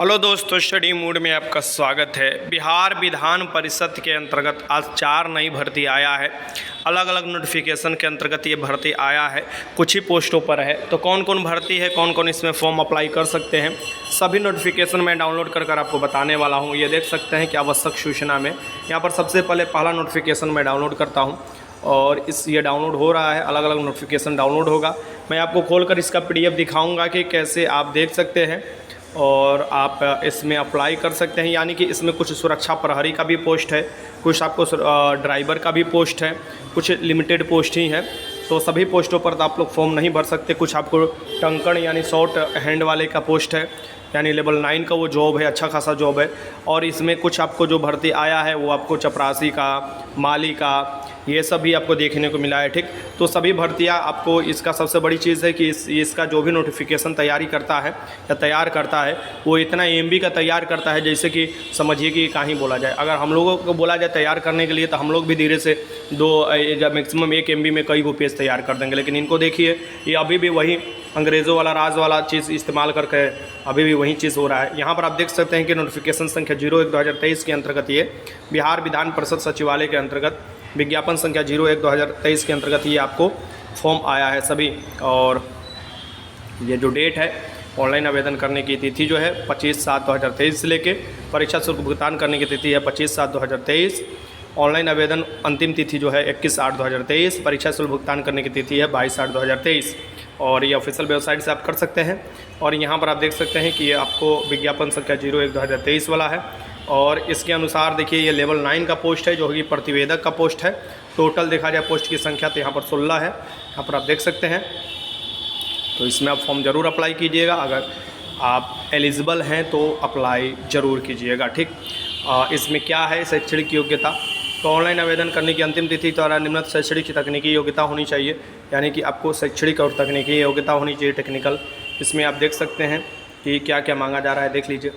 Hello दोस्तों, study mood में आपका स्वागत है। बिहार विधान परिषद के अंतर्गत आज 4 नई भर्ती आया है। अलग अलग नोटिफिकेशन के अंतर्गत ये भर्ती आया है, कुछ ही पोस्टों पर है। तो कौन कौन भर्ती है, कौन कौन इसमें फॉर्म अप्लाई कर सकते हैं, सभी नोटिफिकेशन मैं डाउनलोड कर आपको बताने वाला हूँ। ये देख सकते हैं कि आवश्यक सूचना में यहाँ पर सबसे पहले पहला नोटिफिकेशन मैं डाउनलोड करता हूँ और ये डाउनलोड हो रहा है। अलग अलग नोटिफिकेशन डाउनलोड होगा। मैं आपको खोलकर इसका PDF दिखाऊँगा कि कैसे आप देख सकते हैं और आप इसमें अप्लाई कर सकते हैं। यानी कि इसमें कुछ सुरक्षा प्रहरी का भी पोस्ट है, कुछ आपको ड्राइवर का भी पोस्ट है, कुछ लिमिटेड पोस्ट ही है। तो सभी पोस्टों पर तो आप लोग फॉर्म नहीं भर सकते। कुछ आपको टंकण यानी शॉर्ट हैंड वाले का पोस्ट है, यानी लेवल 9 का वो जॉब है, अच्छा खासा जॉब है। और इसमें कुछ आपको जो भर्ती आया है वो आपको चपरासी का, माली का, ये सब भी आपको देखने को मिला है। ठीक, तो सभी भर्तियां आपको, इसका सबसे बड़ी चीज़ है कि इसका जो भी नोटिफिकेशन तैयारी करता है या तैयार करता है वो इतना MB का तैयार करता है, जैसे कि समझिए कि कहीं बोला जाए, अगर हम लोगों को बोला जाए तैयार करने के लिए तो हम लोग भी धीरे से मैक्सिमम 1 MB में कई वो पेज तैयार कर देंगे। लेकिन इनको देखिए, ये अभी भी वही अंग्रेज़ों वाला राज वाला चीज़ इस्तेमाल करके अभी भी वही चीज़ हो रहा है। यहाँ पर आप देख सकते हैं कि नोटिफिकेशन संख्या 01/2023 के अंतर्गत ये बिहार विधान परिषद सचिवालय के अंतर्गत विज्ञापन संख्या 01/2023 के अंतर्गत ये आपको फॉर्म आया है सभी। और ये जो डेट है, ऑनलाइन आवेदन करने की तिथि जो है 25/7/2023 से लेके परीक्षा शुल्क भुगतान करने की तिथि है 25/7/2023। ऑनलाइन आवेदन अंतिम तिथि जो है 21/8/2023। परीक्षा शुल्क भुगतान करने की तिथि है 22/8/2023। और ये ऑफिशियल वेबसाइट से आप कर सकते हैं। और यहाँ पर आप देख सकते हैं कि ये आपको विज्ञापन संख्या 01/2023 वाला है। और इसके अनुसार देखिए, ये लेवल 9 का पोस्ट है जो कि प्रतिवेदक का पोस्ट है। टोटल देखा जाए पोस्ट की संख्या तो यहाँ पर 16 है, यहाँ पर आप देख सकते हैं। तो इसमें आप फॉर्म ज़रूर अप्लाई कीजिएगा। अगर आप एलिजिबल हैं तो अप्लाई ज़रूर कीजिएगा। ठीक, इसमें क्या है, शैक्षणिक योग्यता। तो ऑनलाइन आवेदन करने की अंतिम तिथि द्वारा निम्नलिखित शैक्षणिक तकनीकी योग्यता होनी चाहिए। यानी कि आपको शैक्षणिक और तकनीकी योग्यता होनी चाहिए, टेक्निकल। इसमें आप देख सकते हैं कि क्या क्या मांगा जा रहा है, देख लीजिए।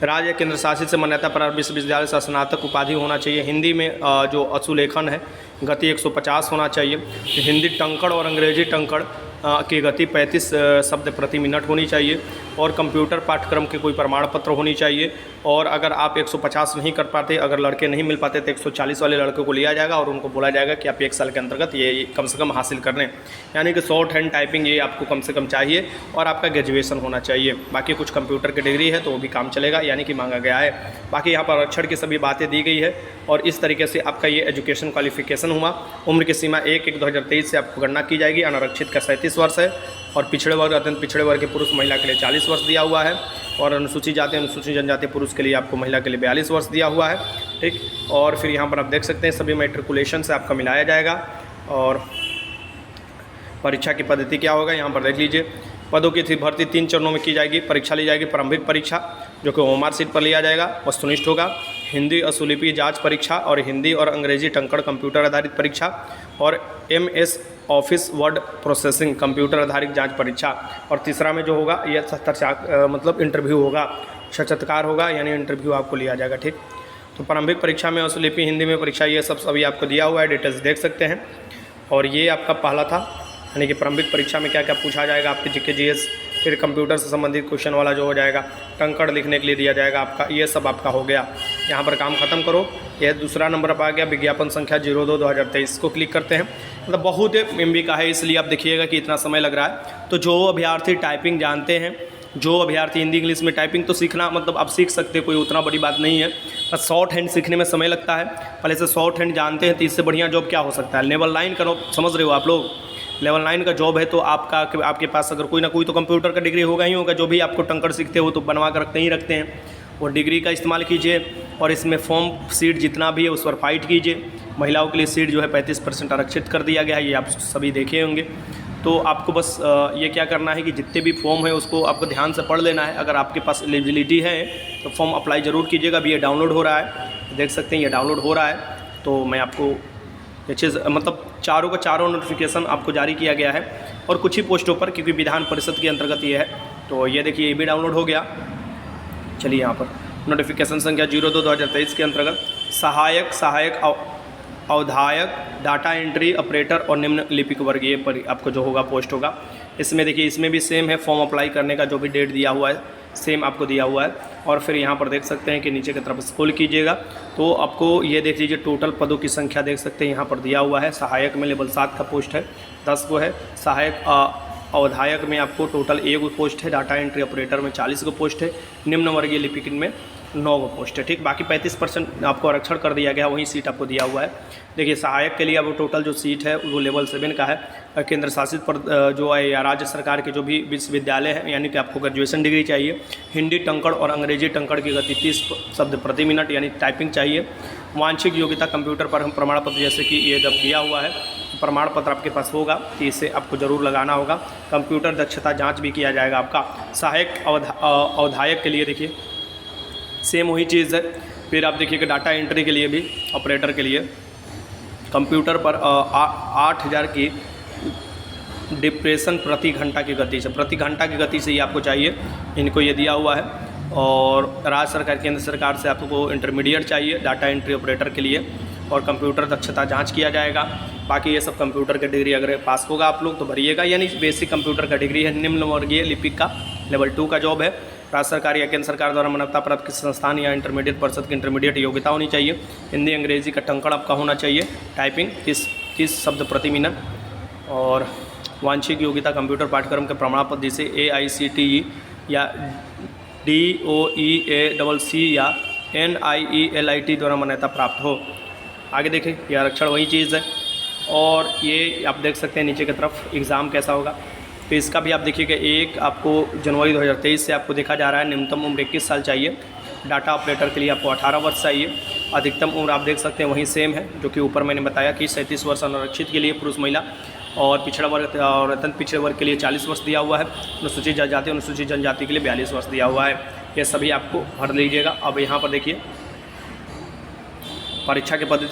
राज्य केंद्र शासित से मान्यता प्राप्त विश्वविद्यालय से स्नातक उपाधि होना चाहिए। हिंदी में जो अशुलेखन है गति 150 होना चाहिए। हिंदी टंकण और अंग्रेजी टंकण की गति 35 शब्द प्रति मिनट होनी चाहिए। और कंप्यूटर पाठ्यक्रम के कोई प्रमाण पत्र होनी चाहिए। और अगर आप 150 नहीं कर पाते, अगर लड़के नहीं मिल पाते तो 140 वाले लड़कों को लिया जाएगा और उनको बोला जाएगा कि आप 1 साल के अंतर्गत ये कम से कम हासिल कर लें। यानी कि शॉर्ट हैंड टाइपिंग ये आपको कम से कम चाहिए और आपका ग्रेजुएशन होना चाहिए। बाकी कुछ कंप्यूटर की डिग्री है तो वो भी काम चलेगा, यानी कि मांगा गया है। बाकी यहाँ पर आरक्षण की सभी बातें दी गई है। और इस तरीके से आपका ये एजुकेशन क्वालिफिकेशन हुआ। उम्र की सीमा 1/1/2023 से आपको गणना की जाएगी। अनारक्षित का 37 वर्ष है और पिछड़े वर्ग, अत्यंत पिछड़े वर्ग के पुरुष महिला के लिए 40 वर्ष दिया हुआ है। और अनुसूचित जाति अनुसूचित जनजाति पुरुष के लिए आपको महिला के लिए 42 वर्ष दिया हुआ है। ठीक, और फिर यहाँ पर आप देख सकते हैं सभी मैट्रिकुलेशन से आपका मिलाया जाएगा। और परीक्षा की पद्धति क्या होगा, यहाँ पर देख लीजिए। पदों की भर्ती 3 चरणों में की जाएगी। परीक्षा ली जाएगी प्रारंभिक परीक्षा जो कि ओएमआर सीट पर लिया जाएगा, वस्तुनिष्ठ होगा। हिंदी अशुलिपि जांच परीक्षा और हिंदी और अंग्रेजी टंकण कंप्यूटर आधारित परीक्षा। और MS office word processing computer आधारित जांच परीक्षा। और तीसरा में जो होगा ये मतलब इंटरव्यू होगा, साक्षात्कार होगा, यानी इंटरव्यू आपको लिया जाएगा। ठीक, तो प्रारंभिक परीक्षा में अशुलिपि, हिंदी में परीक्षा, ये सब सभी आपको दिया हुआ है, डिटेल्स देख सकते हैं। और ये आपका पहला था, यानी कि प्रारंभिक परीक्षा में क्या क्या पूछा जाएगा आपके GK GS। फिर कंप्यूटर से संबंधित क्वेश्चन वाला जो हो जाएगा, टंकण लिखने के लिए दिया जाएगा आपका, ये सब आपका हो गया। यहाँ पर काम खत्म करो। यह दूसरा नंबर पर आ गया विज्ञापन संख्या 02/2023 को क्लिक करते हैं। मतलब बहुत MB का है, इसलिए आप देखिएगा कि इतना समय लग रहा है। तो जो अभ्यर्थी टाइपिंग जानते हैं, जो अभ्यर्थी हिंदी इंग्लिश में टाइपिंग तो सीखना, मतलब आप सीख सकते हैं, कोई उतना बड़ी बात नहीं है। बस शॉर्ट हैंड सीखने में समय लगता है। पहले से शॉर्ट हैंड जानते हैं तो इससे बढ़िया जॉब क्या हो सकता है। लेवल 9 का समझ रहे हो आप लोग, लेवल 9 का जॉब है। तो आपके पास अगर कोई ना कोई तो कंप्यूटर का डिग्री होगा ही होगा। जो भी आपको टंकण सीखते हो तो बनवा कर रखते ही रखते हैं, और डिग्री का इस्तेमाल कीजिए। और इसमें फॉर्म सीट जितना भी है उस पर फाइट कीजिए। महिलाओं के लिए सीट जो है 35% आरक्षित कर दिया गया है, ये आप सभी देखे होंगे। तो आपको बस ये क्या करना है कि जितने भी फॉर्म है उसको आपको ध्यान से पढ़ लेना है। अगर आपके पास एलिजिबिलिटी है तो फॉर्म अप्लाई ज़रूर कीजिएगा। अभी ये डाउनलोड हो रहा है, देख सकते हैं ये डाउनलोड हो रहा है। तो मैं आपको ये चीज़, मतलब चारों का चारों नोटिफिकेशन आपको जारी किया गया है और कुछ ही पोस्टों पर, क्योंकि विधान परिषद के अंतर्गत ये है। तो ये देखिए, ये भी डाउनलोड हो गया। चलिए, यहाँ पर नोटिफिकेशन संख्या 02/2023 के अंतर्गत सहायक अवधायक, डाटा एंट्री ऑपरेटर और निम्न लिपिक वर्ग, ये पर आपको जो होगा पोस्ट होगा। इसमें देखिए, इसमें भी सेम है। फॉर्म अप्लाई करने का जो भी डेट दिया हुआ है सेम आपको दिया हुआ है। और फिर यहाँ पर देख सकते हैं कि नीचे की तरफ स्क्रॉल कीजिएगा तो आपको ये देख लीजिए टोटल पदों की संख्या देख सकते हैं यहाँ पर दिया हुआ है। सहायक में लेवल 7 का पोस्ट है, 10 को है। सहायक अवधायक में आपको टोटल 1 पोस्ट है। डाटा एंट्री ऑपरेटर में 40 को पोस्ट है। निम्न वर्गीय लिपिक में 9 को पोस्ट है। ठीक, बाकी 35% आपको आरक्षण कर दिया गया, वही सीट आपको दिया हुआ है। देखिए सहायक के लिए अब टोटल जो सीट है वो लेवल 7 का है। केंद्र शासित जो है या राज्य सरकार के जो भी विश्वविद्यालय हैं, यानी कि आपको ग्रेजुएशन डिग्री चाहिए, हिंदी टंकड़ और अंग्रेजी टंकड़ की गति 30 शब्द प्रति मिनट यानी टाइपिंग चाहिए। वांछित योग्यता कंप्यूटर पर हम प्रमाण पत्र, जैसे कि ये जब दिया हुआ है प्रमाण पत्र आपके पास होगा तो इसे आपको ज़रूर लगाना होगा। कंप्यूटर दक्षता जाँच भी किया जाएगा आपका। सहायक अवधायक के लिए देखिए सेम वही चीज़ है। फिर आप देखिए कि डाटा एंट्री के लिए भी ऑपरेटर के लिए कंप्यूटर पर 8000 की डिप्रेशन प्रति घंटा की गति से, प्रति घंटा की गति से ही आपको चाहिए, इनको ये दिया हुआ है। और राज्य सरकार केंद्र सरकार से आपको इंटरमीडिएट चाहिए डाटा एंट्री ऑपरेटर के लिए, और कंप्यूटर दक्षता जांच किया जाएगा। बाकी ये सब कंप्यूटर का डिग्री अगर पास होगा आप लोग तो भरिएगा, यानी बेसिक कंप्यूटर का डिग्री है। निम्न वर्गीय लिपिक का लेवल 2 का जॉब है। राज्य सरकार या केंद्र सरकार द्वारा मान्यता प्राप्त किसी संस्थान या इंटरमीडिएट परिषद की इंटरमीडिएट योग्यता होनी चाहिए। हिंदी अंग्रेजी का टंकड़ आपका होना चाहिए। टाइपिंग 30 शब्द प्रति मिनट। और वांछित योग्यता कंप्यूटर पाठ्यक्रम के प्रमाण पत्र जिसे AICTE या DOEACC या NIELIT द्वारा मान्यता प्राप्त हो। आगे देखें, यह आरक्षण वही चीज़ है। और ये आप देख सकते हैं नीचे की तरफ एग्ज़ाम कैसा होगा। तो इसका भी आप देखिएगा, एक आपको जनवरी 2023 से आपको देखा जा रहा है। न्यूनतम उम्र 21 साल चाहिए। डाटा ऑपरेटर के लिए आपको 18 वर्ष चाहिए। अधिकतम उम्र आप देख सकते हैं वही सेम है, जो कि ऊपर मैंने बताया कि 37 वर्ष अनारक्षित के लिए पुरुष महिला, और पिछड़ा वर्ग और अत्यंत पिछड़े वर्ग के लिए 40 वर्ष दिया हुआ है। अनुसूचित जनजाति अनुसूचित जनजाति के लिए 42 वर्ष दिया हुआ है। ये सभी आपको भर लीजिएगा। अब यहाँ पर देखिए परीक्षा के पद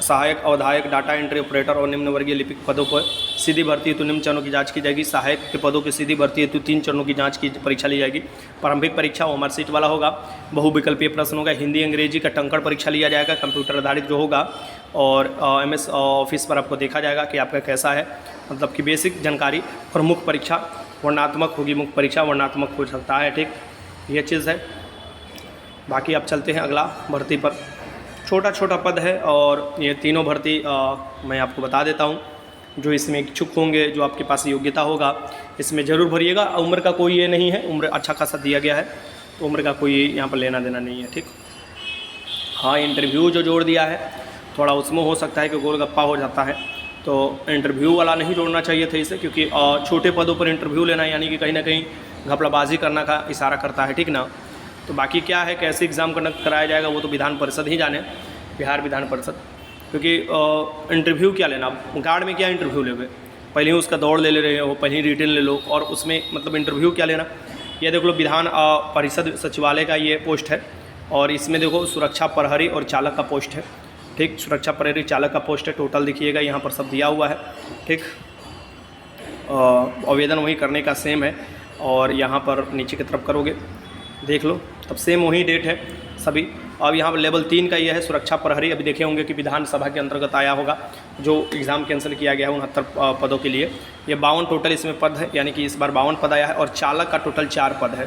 सहायक अवधायक डाटा एंट्री ऑपरेटर और निम्न वर्गीय लिपिक पदों को सीधी भर्ती हेतु निम्न चरणों की जांच की जाएगी। सहायक के पदों की सीधी भर्ती हेतु 3 चरणों की जांच की परीक्षा ली जाएगी। प्रारंभिक परीक्षा वो मार्कशीट वाला होगा। बहुविकल्पीय प्रश्न होगा। हिंदी अंग्रेजी का टंकड़ परीक्षा लिया जाएगा, कंप्यूटर आधारित जो होगा। और MS ऑफिस पर आपको देखा जाएगा कि आपका कैसा है, मतलब कि बेसिक जानकारी। और मुख्य परीक्षा वर्णात्मक होगी, मुख्य परीक्षा वर्णात्मक हो सकता है। ठीक, ये चीज़ है। बाकी आप चलते हैं अगला भर्ती पर। छोटा छोटा पद है और ये तीनों भर्ती मैं आपको बता देता हूँ। जो इसमें इच्छुक होंगे, जो आपके पास योग्यता होगा, इसमें ज़रूर भरिएगा। उम्र का कोई ये नहीं है, उम्र अच्छा खासा दिया गया है, तो उम्र का कोई यहाँ पर लेना देना नहीं है। ठीक, हाँ इंटरव्यू जो जोड़ दिया है थोड़ा उसमें हो सकता है कि गोलगप्पा हो जाता है, तो इंटरव्यू वाला नहीं जोड़ना चाहिए था इसे, क्योंकि छोटे पदों पर इंटरव्यू लेना यानी कि कहीं ना कहीं घपलाबाजी करना का इशारा करता है। ठीक ना। तो बाकी क्या है, कैसे एग्ज़ाम कंडक्ट कराया जाएगा वो तो विधान परिषद ही जाने, बिहार विधान परिषद। क्योंकि इंटरव्यू क्या लेना, गार्ड में क्या इंटरव्यू लोगे, पहले ही उसका दौड़ ले रहे हो, पहले ही रिटर्न ले लो, और उसमें मतलब इंटरव्यू क्या लेना। ये देख लो विधान परिषद सचिवालय का ये पोस्ट है, और इसमें देखो सुरक्षा प्रहरी और चालक का पोस्ट है। ठीक, सुरक्षा प्रहरी चालक का पोस्ट है। टोटल देखिएगा यहाँ पर सब दिया हुआ है। ठीक, आवेदन वही करने का सेम है, और यहाँ पर नीचे की तरफ करोगे देख लो तब सेम वही डेट है सभी। अब यहाँ पर लेवल 3 का ये है सुरक्षा प्रहरी। अभी देखे होंगे कि विधानसभा के अंतर्गत आया होगा, जो एग्ज़ाम कैंसिल किया गया है 69 पदों के लिए। ये 52 टोटल इसमें पद है, यानी कि इस बार 52 पद आया है। और चालक का टोटल 4 पद है,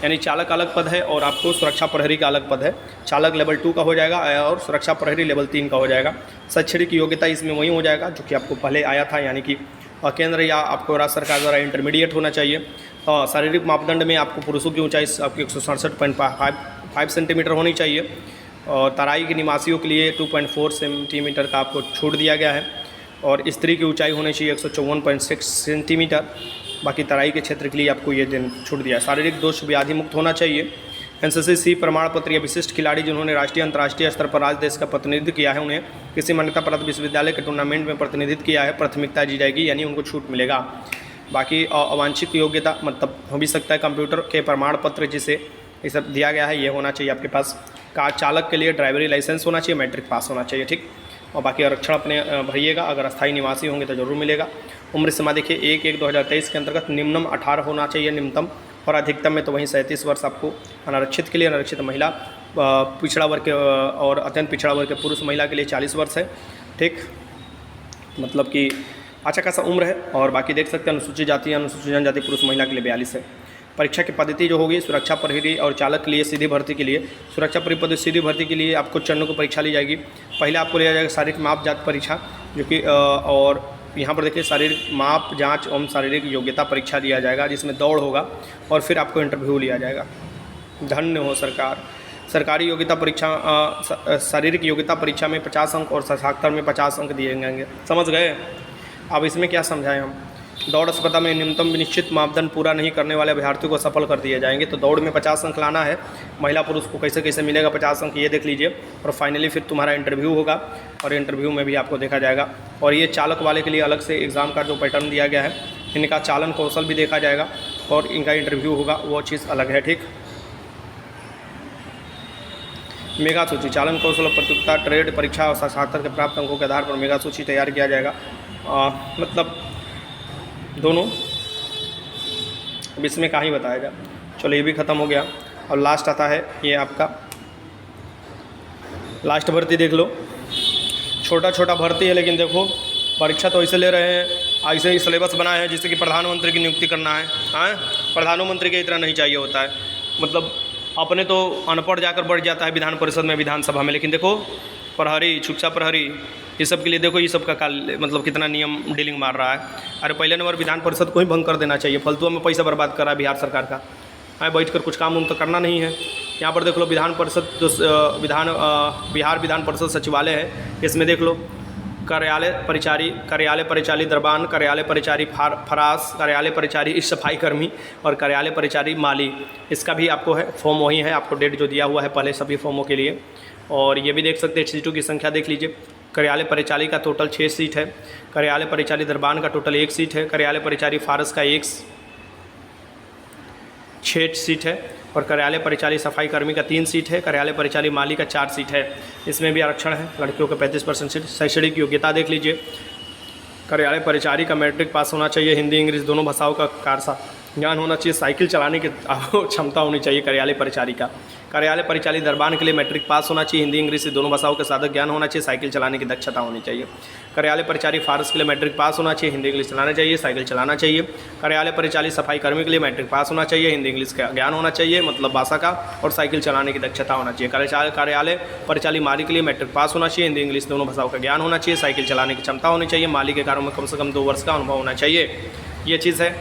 यानी चालक अलग पद है और आपको सुरक्षा प्रहरी का अलग पद है। चालक लेवल 2 का हो जाएगा और सुरक्षा प्रहरी लेवल 3 का हो जाएगा। शैक्षणिक योग्यता इसमें वही हो जाएगा जो कि आपको पहले आया था, यानी कि केंद्र या आपको राज्य सरकार द्वारा इंटरमीडिएट होना चाहिए। शारीरिक मापदंड में आपको पुरुषों की ऊंचाई आपकी 167.5 सेंटीमीटर होनी चाहिए। और तराई के निवासियों के लिए 2.4 सेंटीमीटर का आपको छूट दिया गया है। और स्त्री की ऊंचाई होनी चाहिए 154.6 सेंटीमीटर। बाकी तराई के क्षेत्र के लिए आपको ये दिन छूट दिया है। शारीरिक दोष व्याधि मुक्त होना चाहिए। NCC प्रमाण पत्र या विशिष्ट खिलाड़ी जिन्होंने राष्ट्रीय अंतर्राष्ट्रीय स्तर पर राज्य देश का प्रतिनिधित्व किया है, उन्हें किसी मान्यता प्राप्त विश्वविद्यालय के टूर्नामेंट में प्रतिनिधित्व किया है, प्राथमिकता दी जाएगी, यानी उनको छूट मिलेगा। बाकी अवांछित योग्यता मतलब हो भी सकता है कंप्यूटर के प्रमाण पत्र जिसे ये सब दिया गया है, ये होना चाहिए आपके पास। कार चालक के लिए ड्राइवरी लाइसेंस होना चाहिए, मैट्रिक पास होना चाहिए। ठीक, और बाकी आरक्षण अपने भरिएगा। अगर अस्थायी निवासी होंगे तो ज़रूर मिलेगा। उम्र सीमा देखिए 1/1/2023 के अंतर्गत निम्नतम 18 होना चाहिए न्यूनतम, और अधिकतम में तो वहीं 37 वर्ष आपको अनारक्षित के लिए, अनारक्षित महिला, पिछड़ा वर्ग के और अत्यंत पिछड़ा वर्ग के पुरुष महिला के लिए 40 वर्ष है। ठीक, मतलब कि अच्छा खासा उम्र है। और बाकी देख सकते हैं अनुसूचित जाति अनुसूचित जनजाति पुरुष महिला के लिए 42 है। परीक्षा की पद्धति जो होगी सुरक्षा प्रहरी और चालक के लिए सीधी भर्ती के लिए, सुरक्षा प्रहरी सीधी भर्ती के लिए आपको चरणों की परीक्षा ली जाएगी। पहले आपको लिया जाएगा शारीरिक माप जांच परीक्षा, जो कि और यहाँ पर देखिए शारीरिक माप जांच एवं शारीरिक योग्यता परीक्षा दिया जाएगा, जिसमें दौड़ होगा और फिर आपको इंटरव्यू लिया जाएगा। धन्य हो सरकार। सरकारी योग्यता परीक्षा शारीरिक योग्यता परीक्षा में 50 अंक और साक्षात्कार में 50 अंक दिए जाएंगे। समझ गए? अब इसमें क्या समझाएं हम। दौड़ स्पर्धा में न्यूनतम निश्चित मापदंड पूरा नहीं करने वाले अभ्यर्थियों को सफल कर दिए जाएंगे। तो दौड़ में 50 अंक लाना है, महिला पुरुष को कैसे कैसे मिलेगा 50 अंक ये देख लीजिए। और फाइनली फिर तुम्हारा इंटरव्यू होगा और इंटरव्यू में भी आपको देखा जाएगा। और ये चालक वाले के लिए अलग से एग्ज़ाम का जो पैटर्न दिया गया है, इनका चालन कौशल भी देखा जाएगा और इनका इंटरव्यू होगा, वो चीज़ अलग है। ठीक, मेगा सूची चालन कौशल प्रतियोगिता ट्रेड परीक्षा और साक्षात्कार के प्राप्त अंकों के आधार पर मेगा सूची तैयार किया जाएगा। मतलब दोनों, अब इसमें कहाँ ही बताया जाए। चलो ये भी ख़त्म हो गया। और लास्ट आता है ये आपका लास्ट भर्ती। देख लो, छोटा छोटा भर्ती है, लेकिन देखो परीक्षा तो ऐसे ले रहे हैं, ऐसे ही सिलेबस बनाए हैं जिससे कि प्रधानमंत्री की नियुक्ति करना है। हाँ, प्रधानमंत्री के इतना नहीं चाहिए होता है। मतलब अपने तो अनपढ़ जाकर बढ़ जाता है विधान परिषद में, विधानसभा में, लेकिन देखो प्रहरी, शिक्षा प्रहरी, ये सब के लिए देखो ये सब का मतलब कितना नियम डीलिंग मार रहा है। अरे पहले नंबर विधान परिषद को ही भंग कर देना चाहिए, फालतू में पैसा बर्बाद कर रहा है बिहार सरकार का। हाँ, बैठ कर कुछ काम उम तो करना नहीं है। यहाँ पर देख लो विधान परिषद जो बिहार विधान परिषद सचिवालय है, इसमें देख लो कार्यालय परिचारी दरबान, कार्यालय परिचारी फरास, कार्यालय परिचारी सफाई कर्मी और कार्यालय परिचारी माली। इसका भी आपको है फॉर्म वही है, आपको डेट जो दिया हुआ है पहले सभी फॉर्मों के लिए। और ये भी देख सकते हैं सीटों की संख्या देख लीजिए। कार्यालय परिचारी का टोटल 6 सीट है, कार्यालय परिचारी दरबान का टोटल 1 सीट है, कार्यालय परिचारी फारस का 6 सीट है और कार्यालय परिचारी सफाई कर्मी का 3 सीट है, कार्यालय परिचारी माली का 4 सीट है। इसमें भी आरक्षण है, लड़कियों का 35% सीट। शैक्षणिक योग्यता देख लीजिए, कार्यालय परिचारी का मैट्रिक पास होना चाहिए, हिंदी इंग्लिश दोनों भाषाओं का कारसा ज्ञान होना चाहिए, साइकिल चलाने की क्षमता होनी चाहिए कार्यालय परिचारी का। कार्यालय परिचारी दरबान के लिए मैट्रिक पास होना चाहिए, हिंदी इंग्लिश से दोनों भाषाओं का साधक ज्ञान होना चाहिए, साइकिल चलाने की दक्षता होनी चाहिए। कार्यालय परिचारी फारस के लिए मैट्रिक पास होना चाहिए, हिंदी इंग्लिश चलाना चाहिए, साइकिल चलाना चाहिए। कार्यालय परिचारी सफाई कर्मी के लिए मैट्रिक पास होना चाहिए, हिंदी इंग्लिश का ज्ञान होना चाहिए मतलब भाषा का, और साइकिल चलाने की दक्षता होना चाहिए। कार्यालय परिचारी माली के लिए मैट्रिक पास होना चाहिए, हिंदी इंग्लिश दोनों भाषाओं का ज्ञान होना चाहिए, साइकिल चलाने की क्षमता होनी चाहिए, माली के कार्यों में कम से कम 2 वर्ष का अनुभव होना चाहिए। ये चीज़ है।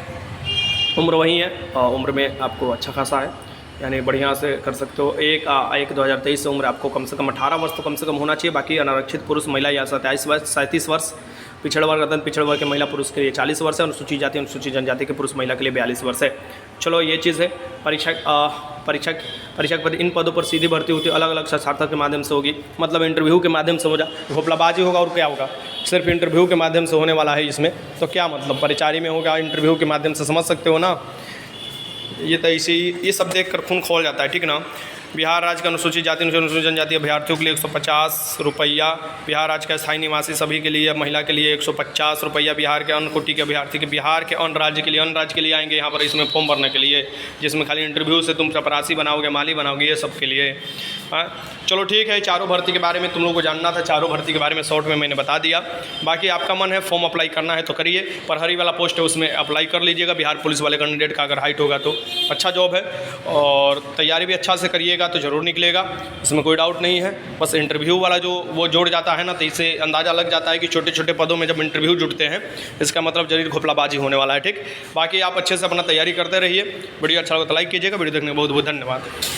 उम्र वही है, उम्र में आपको अच्छा खासा है, यानी बढ़िया से कर सकते हो। 1/1/2023 से उम्र आपको कम से कम 18 वर्ष तो कम से कम होना चाहिए। बाकी अनारक्षित पुरुष महिला या 37 वर्ष, पिछड़ा वर्ग पिछड़ा वर्ग के महिला पुरुष के लिए 40 वर्ष है, अनुसूचित जाति अनुसूचित जनजाति के पुरुष महिला के लिए 42 वर्ष है। चलो ये चीज़ है। परीक्षा पद इन पदों पर सीधी भर्ती होती है, अलग अलग साक्षात्कार के माध्यम से होगी, मतलब इंटरव्यू के माध्यम से हो घोपलाबाजी होगा और क्या होगा, सिर्फ इंटरव्यू के माध्यम से होने वाला है इसमें। तो क्या मतलब परिचारी में होगा इंटरव्यू के माध्यम से, समझ सकते हो ना। ये तो इसी ये सब देख कर खून खोल जाता है, ठीक ना। बिहार राज्य के अनुसूचित जाति अनुसूचित जनजाति अभ्यर्थियों के लिए 150 रुपया, बिहार राज्य के स्थायी निवासी सभी के लिए, महिला के लिए 150 रुपया, बिहार के अन्य कोटि के अभ्यर्थी के बिहार के अन्य राज्य के लिए आएंगे यहाँ पर इसमें फॉर्म भरने के लिए, जिसमें खाली इंटरव्यू से तुम चपरासी बनाओगे, माली बनाओगे, ये सब के लिए। चलो ठीक है, चारों भर्ती के बारे में तुम लोगों को जानना था, चारों भर्ती के बारे में शॉर्ट में मैंने बता दिया। बाकी आपका मन है फॉर्म अप्लाई करना है तो करिए, प्रहरी वाला पोस्ट है उसमें अप्लाई कर लीजिएगा, बिहार पुलिस वाले कैंडिडेट का अगर हाइट होगा तो अच्छा जॉब है, और तैयारी भी अच्छा से करिएगा तो ज़रूर निकलेगा, इसमें कोई डाउट नहीं है। बस इंटरव्यू वाला जो वो जोड़ जाता है ना, तो इससे अंदाज़ा लग जाता है कि छोटे छोटे पदों में जब इंटरव्यू जुड़ते हैं इसका मतलब जरूर घोपलाबाजी होने वाला है, ठीक। बाकी आप अच्छे से अपना तैयारी करते रहिए। वीडियो अच्छा लगा तो लाइक कीजिएगा। वीडियो देखने का बहुत बहुत धन्यवाद।